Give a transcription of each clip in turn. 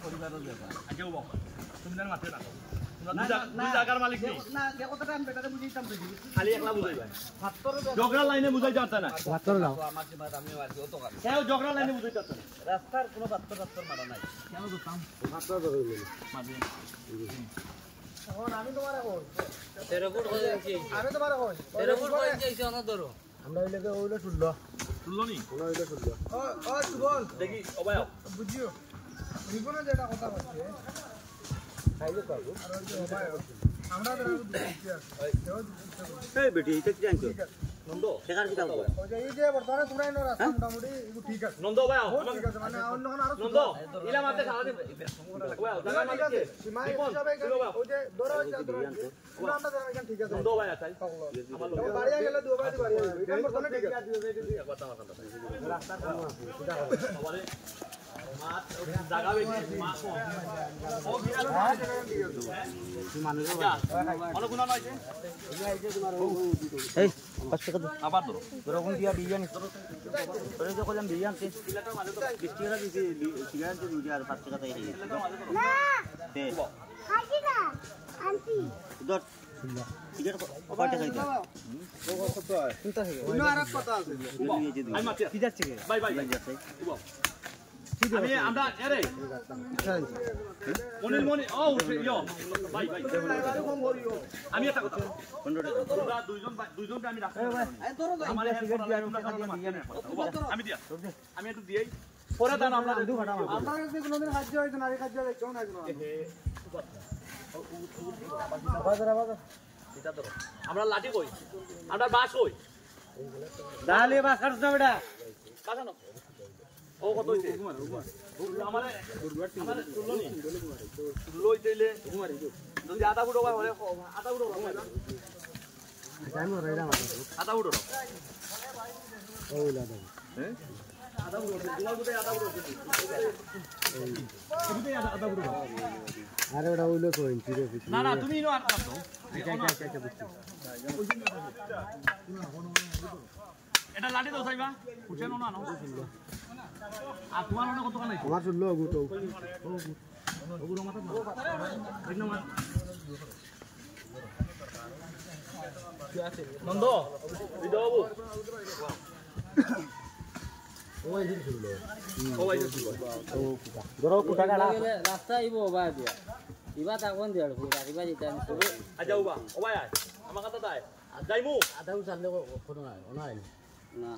পরিবারের ব্যাপার আগেও বক তুমি না মাঠে না দুই জায়গার মালিক নেই না যে কথাটা আমি বেটারে বুঝাইতাম দেখি খালি একলা বুঝাইবা ভাতর জগরা লাইনে বুঝাই যাচ্ছে না ভাতর দাও আমার যে আমি আর কি অত কাজ কেউ জগরা লাইনে বুঝাই যাচ্ছে না রাস্তার কোনো ভাতর মারা নাই কেন দোতাম ভাতর ধরে গেল মাঝে এখন আমি তোমারে কই 13 ফুট হয়ে গেছে আমি তোমারে কই 13 ফুট হয়ে গেছে অন ধরো আমরা হইলে ওইলে শুনলো নি ওনা হইলে ও সুবল দেখি অবায় বুঝিও জীবনে যেটা কথা বলছে খাইলে পাবো আর ওই যে অবায় আমরা তো বুঝছি এই বেটি এটা কি জানছো নন্দ শেখার কি দাও ওই যে এই যে বর্তমানে তোমরা এনো রাস্তা মোটামুটি এগুলো ঠিক আছে নন্দ ভাই ঠিক আছে মানে অন্য কোন আরো নন্দ ইলা মাতে খাওয়া দিবে ওয়া জায়গা মালিক কে সীমায় হিসাবে ওই যে ধরো পুরো আমরা জানা এখানে ঠিক আছে নন্দ ভাই আছে আমার লোক বাড়িয়া গেলে দুবার দি বাড়িয়া এটা বর্তমানে ঠিক আছে কথা কথা রাস্তা আমারে মাছ জায়গা বেশি মাছ ও বিরাট মানুষ অনেক গুণ নয় এই 5 টাকা আবার ধরো রকম দিয়া বিয়ান তোরে যে কইলাম বিয়ান তে 20 টাকা দিছি সিগারেট দিছি আর 5 টাকা তাই না তে খাইছি না আন্টি দর সিগারেট কত টাকা দিই ও কত হয় চিন্তা হবে অন্য আরেক কথা আছে আমি মাছ কি যাচ্ছে বাই বাই আমি আমরা আরে মনি ও ইয়ো বাই বাই আমি একটা কথা 15 টাকা তোমরা দুইজনকে আমি রাখছি আমার সিগারেট দিয়া আমি দিয়া আমি একটু দিই পরে দাও আমরা দুই ঘন্টা আমরা যদি কোনদিন খাদ্য হইতো না খাদ্য হইতো না বাজার এটা ধরো আমরা লাঠি কই আমরা বাস কই ডালে বা খরচ না বেটা কাজানো ও কত হইছে আমারে তুলনি লই দিলে যদি আধা ফুট হয় আধা ফুট জানো রাইরা আধা ফুট ওইলা দাও হ্যাঁ আধা ফুট দুলাল বুতে আধা ফুট আধা ফুট আরে ওটা ওইলো তো ইঞ্চি রে না না তুমি ইনো আটকা দাও আচ্ছা বুঝছি এটা লাঠি দাও সাইবা উঠে না না আর তোমার ওটা কত কানাই আমার শুনলো গো তো ওগুলো মাথা না এক নম্বর কি আছে নন্দ বিদো বাবু ওই দিন শুনলো ওই যে শুনলো ও ধরো কুটা গাড়া রাস্তা আইবো বা দিয়া ইবা তাকন দেড় ফুট আইবা যেটা আমি সবে আজ যাও বা ও ভাই আমার কথা তাই যাইমু আধা উঠালে কোনো নাই ওনাই না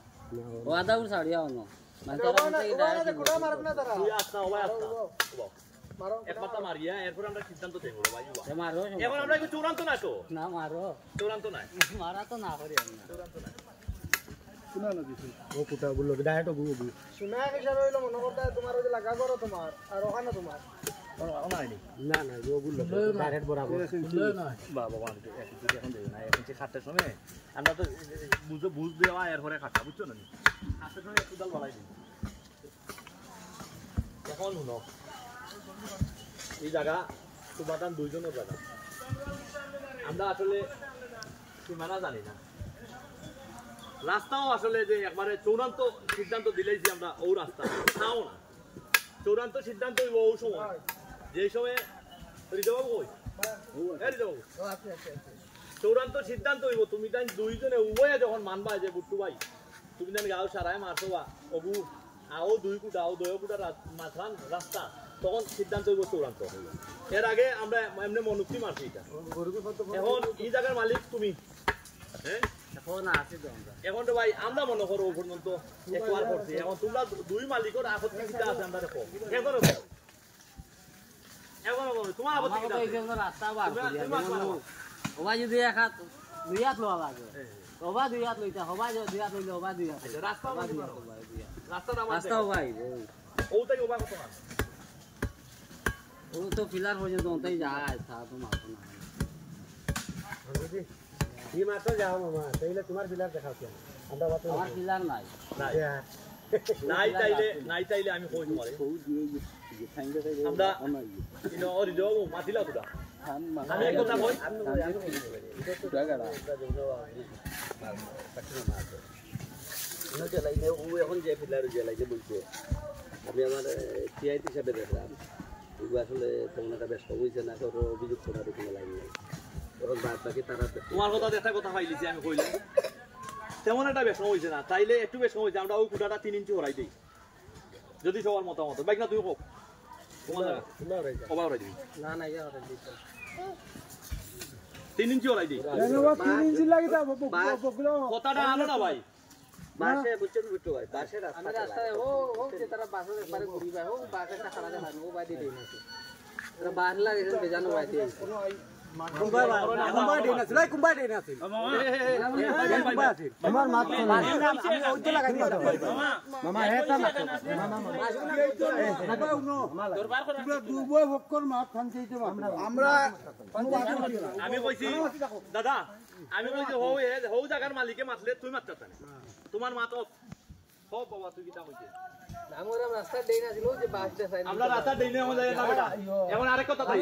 ও আদা উড় সাড়িয়া অন্য মানে তারা থেকে ডাইরেক্ট কুটা মারব না তারা তুই আসনা ও ভাই আসনা মারো এক মাথা মারিয়া এরপর আমরা সিদ্ধান্ত দেব ভাই মারো এখন আমরা কি চূড়ান্ত না তো না মারো চূড়ান্ত নাই মারা তো না করি আমি চূড়ান্ত নাই শুনা না দিছি ও কুটা বললো ডাইরেক্ট গু গু শুনা হিসাবে হইলো মনে করতে তোমার ওই লাগা করো তোমার আর ওখানে তোমার না না ও বললো ডাইরেক্ট বরাবর না বাবা বাবা এখন দেবে না এখন যে খাটতে সময় আমরা তো বুঝ দেওয়া এরপরে খাটা বুঝছো না খাটতে সময় একটু ডাল বাড়াই দিই এখন শুনো এই জায়গা তোমার দুইজনের জায়গা আমরা আসলে সীমানা জানি না রাস্তাও আসলে যে একবারে চূড়ান্ত সিদ্ধান্ত দিলেইছি আমরা ও রাস্তা নাও না চূড়ান্ত সিদ্ধান্ত হইব ও সময় যে সময় রিজাবাবু কই রিজাবাবু চূড়ান্ত সিদ্ধান্ত হইব তুমি তাই দুইজনে উভয়ে যখন মানবা যে বুট্টু ভাই তুমি জানি গাও সারায় মারছো বা অবু আও দুই কুটা আও দয় কুটা মাথান রাস্তা তখন সিদ্ধান্ত হইব চূড়ান্ত এর আগে আমরা এমনি মনুক্তি মারছি এটা এখন এই জায়গার মালিক তুমি হ্যাঁ এখন আছে তো আমরা এখন তো ভাই আমরা মনে করো পর্যন্ত একবার করছি এখন তোমরা দুই মালিকের আপত্তি কিটা আছে আমরা দেখো এখনো তোমার আপত্তি কিটা আছে রাস্তা বার ওবা যদি এক হাত দুই হাত লওয়া লাগে ওবা দুই হাত লইতা হবা দুই হাত লইলে ওবা দুই হাত রাস্তা রাস্তা ভাই ওটাই ওবা কত না ও তো পিলার পর্যন্ত ওটাই যায় তা তো মারতো না এই মাত্র যাও মামা তাইলে তোমার বিলার দেখাও কেন আমরা বাত আমার পিলার নাই নাই তাইলে আমি কই তোমারে আমরা ইনো অরি দেব মাতিলা তুদা আমি এক কথা কই এখন যে পিলার যে লাগে বলছে আমি আমার টিআই হিসাবে দেখলাম এগুলো আসলে তেমন একটা ব্যস্ত হয়েছে না, কারো অভিযোগ করার কোনো লাইন নেই। তখন বাদ বাকি তারা তোমার কথা একটা কথা পাইলিছি আমি কইলাম তেমন একটা বেশ হয়েছে না, তাইলে একটু বেশ হয়েছে আমরা ওই কুটাটা 3 ইঞ্চি ওরাই দিই যদি সবার মতামত বাইক না তুমি হোক তোমার জায়গা কবা ওরাই দিই না না ইয়া ওরা দিতে 3 ইঞ্চি ওরাই দিই 3 ইঞ্চি লাগি তা কথাটা আলো না ভাই বাসে বুঝছেন বিট্টু ভাই, বাসে রাস্তায় ও যে তারা বাসের একবারে ঘুরি ভাই, ও বাসে টাকা লাগে না, ও বাইরে দেই না তারা বাস লাগে বেজানো বাইরে দেই আমার মাত্র আমি ওইটা লাগাই দিই মামা এটা না আমরা দুবই বক্কর মাছ খানতেইতে আমরা আমি কইছি দাদা আমি কইছি হৌ জায়গার মালিকে মাতলে তুই মারতে না তোমার মা তো সব বাবা তুই কিটা কইছিস আমরা রাস্তা দেই না ছিল যে বাস দেখাই আমরা রাস্তা দেই না আমাদের না বেটা এখন আরেক কথা তাই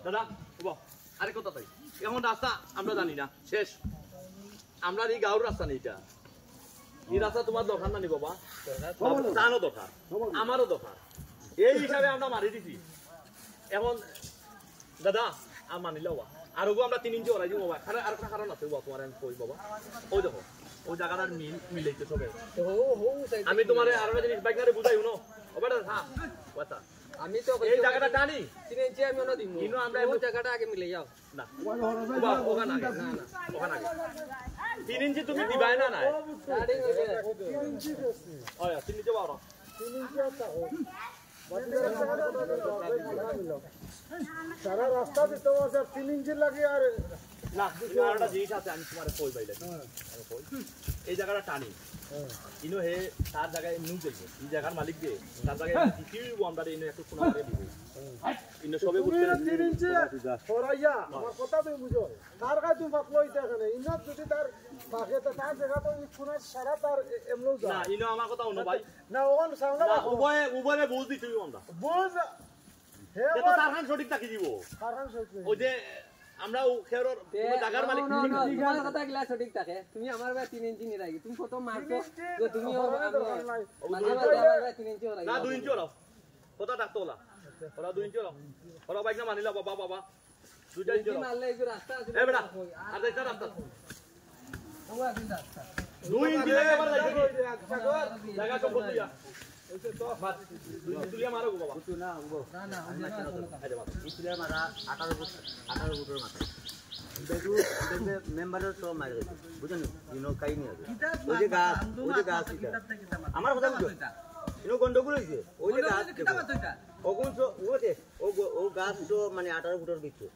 দাদা বাবা আরেক কথা তাই এখন রাস্তা আমরা জানি না শেষ আমরা এই গাঁওর রাস্তা নেই এটা এই রাস্তা তোমার দরকার না নি বাবা জানো দরকার আমারও দরকার এই হিসাবে আমরা মারি দিছি এখন দাদা আর মানিলে বাবা আর আমরা 3 ইঞ্চি ওরাই দিব বাবা আর একটা কারণ আছে বাবা তোমার আমি কই বাবা ওই দেখো ওই জায়গাটার মিলাইতে সবে আমি তোমার আর একটা জিনিস বাইকারে বুঝাইও না ও বেটা হ্যাঁ কথা আমি তো এই জায়গাটা টানি 3 ইঞ্চি আমি না দিমু কিন্তু আমরা ওই জায়গাটা আগে মিলাই যাও না ওখানে আগে না না ওখানে আগে 3 ইঞ্চি তুমি দিবাই না না স্টার্টিং হইছে 3 ইঞ্চি ওই 3 ইঞ্চি বাবা 3 ইঞ্চি আতা সারা রাস্তা দিতে আছে 3 ইঞ্চি লাগে আর না আরেকটা জিনিস আছে আমি তোমারে কই বাইলে আমি কই এই জায়গাটা টানি ইনো হে তার জায়গায় নিউ যাইবে এই জায়গার মালিক দিয়ে তার জায়গায় কি আমরা ইনো একটু শোনা করে দিব ইনো সবে বুঝতে 3 ইঞ্চি সরাইয়া আমার কথা তুমি বুঝো তার কাছে তুমি ফাকলো হইতা কেন ইনো যদি তার বাকি তো তার জায়গা তো কোন সারা তার এমনো যা না ইনো আমার কথা অন্য ভাই না ওন সামনে উভয়ে বুঝ দিছি আমরা বুঝ হে তো তারখান সঠিক থাকি দিব কারণ সত্যি ওই যে আমরা খেরর জায়গার মালিক তোমার কথা গ্লাস সঠিক থাকে তুমি আমার ভাই 3 ইঞ্চি নি রাখি তুমি কত মারছো যে তুমি মাঝে মাঝে আমার ভাই 3 ইঞ্চি রাখি না 2 ইঞ্চি ওলাও কথা ডাকতো ওলা ওরা 2 ইঞ্চি ওলাও ওরা বাইক না মানিলা বাবা বাবা 2 ইঞ্চি ওলাও মারলে এই রাস্তা আছে এ বেটা আর দেখটা রাস্তা ওয়া দিন রাস্তা 2 ইঞ্চি লাগে আমার লাগি জায়গা সব বদলি যা ওইসে তো বাস 2 ইঞ্চি তুলিয়া মারো বাবা না না আরে বাবা ইসলিয়া মারা 18 ফুটের মাথা দেখো মেম্বারের সব মারি গেছে বুঝেন ইনো কাহিনী আছে ওই যে গাছ এটা আমার কথা বুঝো ইনো গন্ডগোল হইছে ওই যে গাছ ওগুন তো ওতে ও গাছ তো মানে 18 ফুটের ভিতর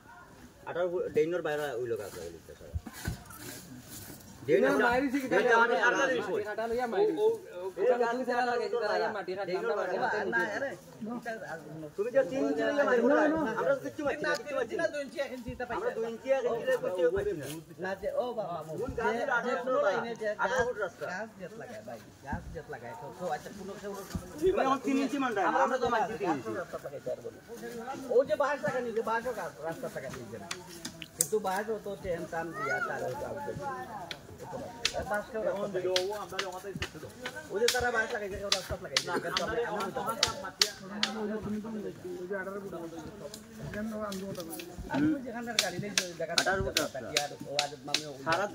18 ফুট ডেইনর বাইরে ওইলো গাছ লাগাইছে স্যার ডেইনর মারিছি কি এটা আমি আরলা দিছি কাটা লইয়া মারি ও এটা তুমি সেটা লাগে তারা মাটি কাটলাম না আরে তুমি যে 3 ইঞ্চি লাগে মারি আমরা কিচ্ছু মারছি না 2 ইঞ্চি 1 ইঞ্চি তা পাই আমরা 2 ইঞ্চি 1 ইঞ্চি কিচ্ছু পাইছি না যে ও বাবা কোন গাছ 18 ফুট লাইনে যে 18 ফুট রাস্তা গাছ জেত লাগায় ভাই গাছ জেত লাগায় তো আচ্ছা কোন তুমি 3 ইঞ্চি মানরা আমরা তো মারছি 3 ইঞ্চি রাস্তা লাগাইতে পারবো ও যে বাস লাগা নিয়ে যে বাসও গাছ রাস্তা লাগা নিয়ে না কিন্তু বাসও তো টেন টান দিয়া তার বাস কেউ এখন ভিডিও আমরা জমাতে ছিল ওই যে তারা বাস লাগাইছে কেউ রাস্তা লাগাইছে না আমরা তখন মাটিয়া আমি যেখানকার গাড়ি নেই জায়গা 18 ফুট রাস্তা আর ও আজ মামে সারা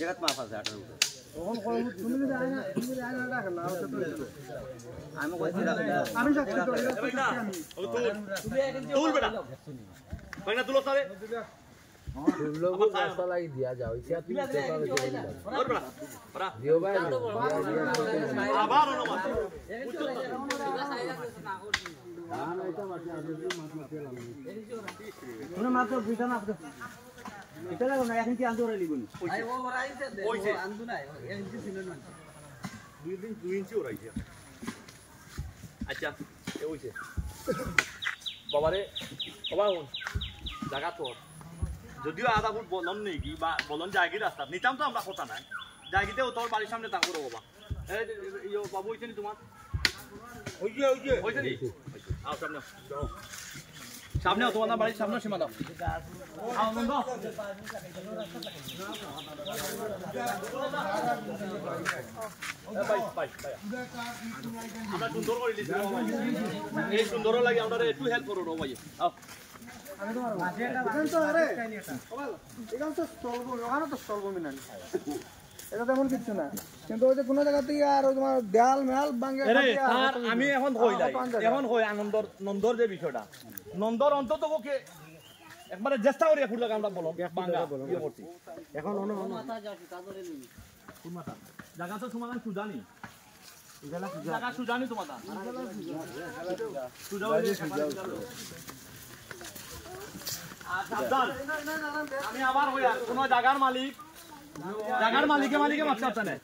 জায়গা মাফ আছে 18 ফুট তখন কই তুমি যদি আয়না রাখ না ওটা তো আমি কইছিলাম আমি যাচ্ছি তো না ও তুল বেটা ভাই না তুলো সারে লোক রাস্তা লাগি দিয়া যাও ইচ্ছা তুমি টোটাল করে দিলা ওর বেটা বড়া দিও ভাই আবার না মার তুমি মাত্র বিটা না এটা লাগো না এখন কি আনতে ওরা লিগুনি আই ও রাইছে দে আন্দু নাই এনজি ছিল না 2 ইঞ্চি ওরাইছে আচ্ছা এ হইছে বাবারে বাবা হন জায়গা তো যদিও আধা ফুট বলন নেই কি বা বলন জায়গি রাস্তা নিতাম তো আমরা কথা নাই জায়গিতেও তোর বাড়ির সামনে তা করো বাবা এই বাবু হইছে নি তোমার হইছে নি আও সামনে সামনে তোমাদের বাড়ির সামনে সীমা দাও আনন্দ আমরা সুন্দর করে দিচ্ছি এই সুন্দর লাগে আমরা একটু হেল্প করো ভাই এটা তেমন কিছু না কিন্তু ওই যে কোনো জায়গা থেকে আর ওই তোমার দেয়াল মেয়াল ভাঙে আমি এখন হই যাই এখন হই আনন্দর নন্দর যে বিষয়টা নন্দর অন্তত ওকে একবারে চেষ্টা করি ফুল আমরা বলো বাংলা ইয়ে করছি এখন জায়গা তো সমাধান সুজানি জায়গা সুজানি তোমার আমি আবার হই কোন জায়গার মালিকে মাপতে